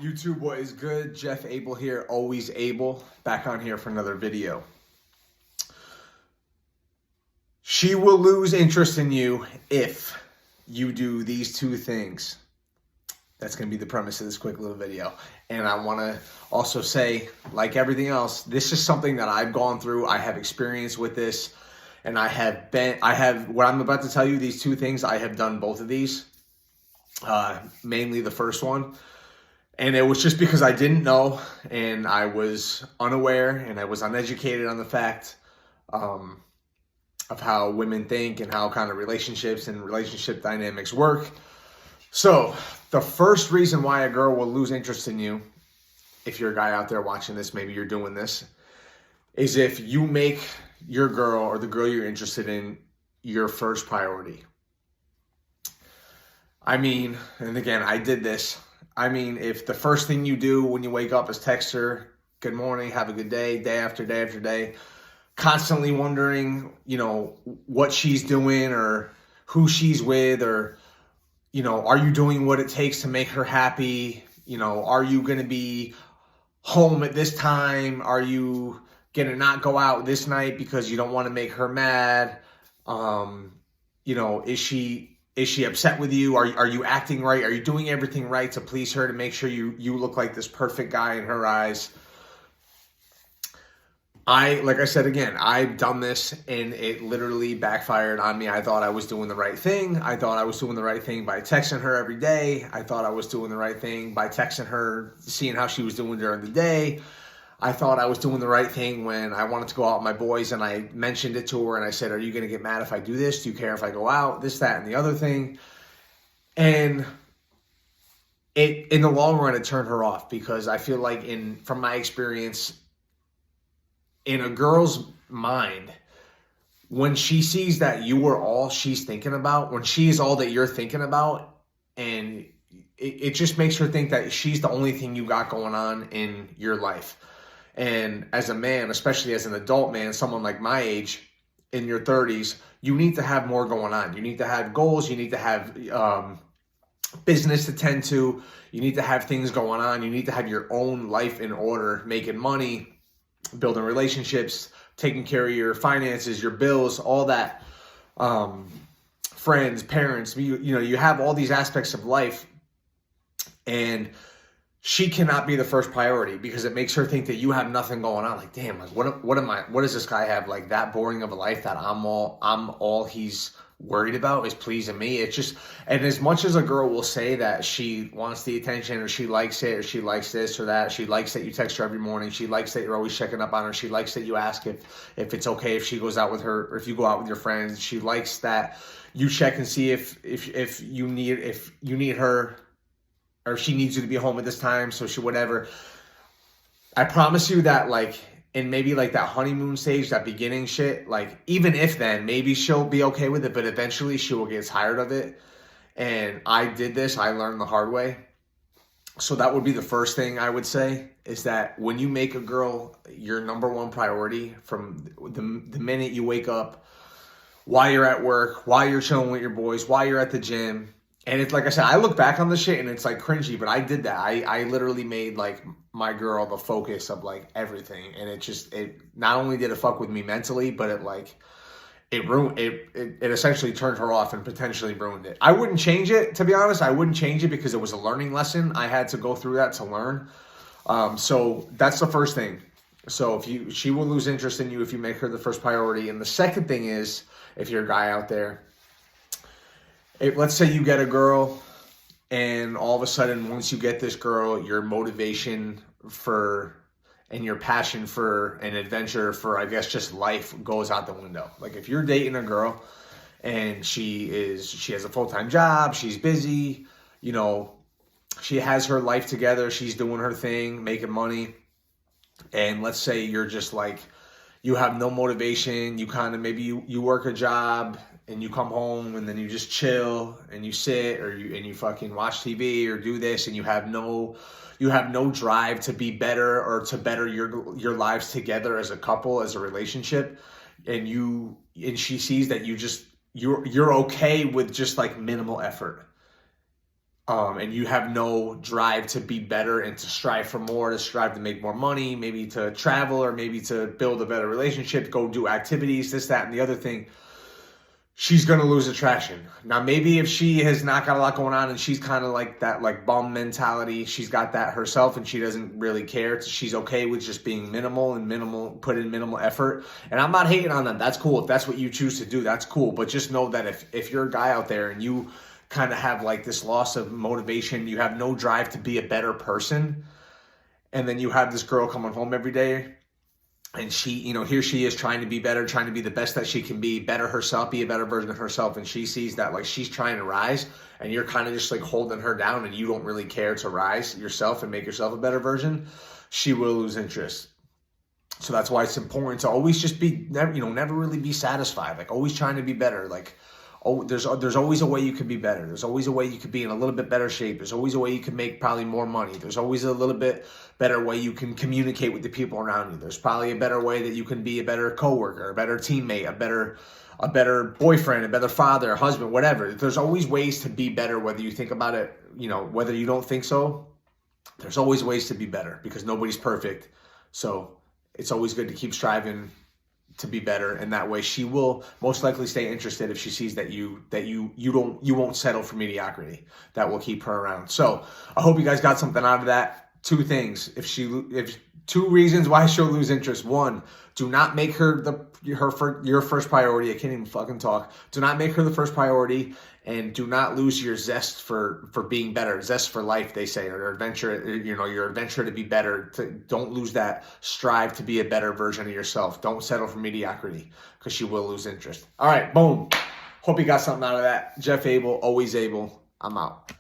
YouTube, what is good? Jeff Abel here, always able, back on here for another video. She will lose interest in you if you do these two things. That's going to be the premise of this quick little video. And I want to also say, like everything else, this is something that I've gone through. I have experience with this. And what I'm about to tell you, these two things, I have done both of these. Mainly the first one. And it was just because I didn't know, and I was unaware, and I was uneducated on the fact of how women think and how kind of relationships and relationship dynamics work. So the first reason why a girl will lose interest in you, if you're a guy out there watching this, maybe you're doing this, is if you make your girl or the girl you're interested in your first priority. I mean, and again, I did this. I mean, if the first thing you do when you wake up is text her, good morning, have a good day, day after day after day, constantly wondering, what she's doing or who she's with, or, are you doing what it takes to make her happy? Are you going to be home at this time? Are you going to not go out this night because you don't want to make her mad? Is she upset with you? Are you acting right? Are you doing everything right to please her, to make sure you look like this perfect guy in her eyes? Like I said again, I've done this and it literally backfired on me. I thought I was doing the right thing. I thought I was doing the right thing by texting her every day. I thought I was doing the right thing by texting her, seeing how she was doing during the day. I thought I was doing the right thing when I wanted to go out with my boys, and I mentioned it to her and I said, are you going to get mad if I do this? Do you care if I go out? This, that, and the other thing. And in the long run, it turned her off, because I feel like from my experience, in a girl's mind, when she sees that you are all she's thinking about, when she's all that you're thinking about, and it just makes her think that she's the only thing you got going on in your life. And as a man, especially as an adult man, someone like my age, in your 30s, you need to have more going on. You need to have goals. You need to have business to tend to. You need to have things going on. You need to have your own life in order, making money, building relationships, taking care of your finances, your bills, all that. Friends, parents, you have all these aspects of life, and she cannot be the first priority, because it makes her think that you have nothing going on. Like, damn, like what does this guy have, like, that boring of a life that I'm all he's worried about is pleasing me? It's just, and as much as a girl will say that she wants the attention, or she likes it, or she likes this or that, she likes that you text her every morning, she likes that you're always checking up on her, she likes that you ask if it's okay if she goes out with her, or if you go out with your friends, she likes that you check and see if you need her, or she needs you to be home at this time, so she whatever. I promise you that, like, in maybe like that honeymoon stage, that beginning shit, like, even if then, maybe she'll be okay with it, but eventually she will get tired of it. And I did this, I learned the hard way. So that would be the first thing I would say, is that when you make a girl your number one priority, from the minute you wake up, while you're at work, while you're chilling with your boys, while you're at the gym. And it's like I said, I look back on this shit and it's like cringy, but I did that. I literally made like my girl the focus of like everything. And it not only did it fuck with me mentally, but it essentially turned her off and potentially ruined it. I wouldn't change it, to be honest. I wouldn't change it, because it was a learning lesson. I had to go through that to learn. So that's the first thing. So she will lose interest in you if you make her the first priority. And the second thing is, if you're a guy out there, let's say you get a girl, and all of a sudden, once you get this girl, your motivation and your passion for an adventure, for, I guess, just life, goes out the window. Like, if you're dating a girl and she has a full-time job, she's busy, she has her life together, she's doing her thing, making money, and let's say you're just like, you have no motivation, you kind of, maybe you work a job, and you come home and then you just chill and you sit, and you fucking watch TV or do this, and you have no drive to be better, or to better your lives together as a couple, as a relationship, and she sees that you're okay with just like minimal effort. and you have no drive to be better and to strive for more, to strive to make more money, maybe to travel, or maybe to build a better relationship, go do activities, this, that, and the other thing, she's going to lose attraction. Now, maybe if she has not got a lot going on and she's kind of like that, like bum mentality, she's got that herself and she doesn't really care. She's okay with just being put in minimal effort. And I'm not hating on them. That's cool. If that's what you choose to do, that's cool. But just know that if you're a guy out there and you kind of have like this loss of motivation, you have no drive to be a better person, and then you have this girl coming home every day, and she, here she is trying to be better, trying to be the best that she can be, better herself, be a better version of herself. And she sees that like she's trying to rise and you're kind of just like holding her down and you don't really care to rise yourself and make yourself a better version. She will lose interest. So that's why it's important to always just be, never really be satisfied. Like always trying to be better. Like, oh, there's always a way you could be better. There's always a way you could be in a little bit better shape. There's always a way you can make probably more money. There's always a little bit better way you can communicate with the people around you. There's probably a better way that you can be a better coworker, a better teammate, a better boyfriend, a better father, husband, whatever. There's always ways to be better, whether you think about it, whether you don't think so. There's always ways to be better because nobody's perfect. So it's always good to keep striving to be better, and that way she will most likely stay interested if she sees that you won't settle for mediocrity. That will keep her around. So I hope you guys got something out of that. Two things: two reasons why she'll lose interest. One, do not make her your first priority. I can't even fucking talk. Do not make her the first priority, and do not lose your zest for being better, zest for life, they say, or adventure. Your adventure to be better. Don't lose that strive to be a better version of yourself. Don't settle for mediocrity because she will lose interest. All right, boom. Hope you got something out of that. Jeff Abel, always able. I'm out.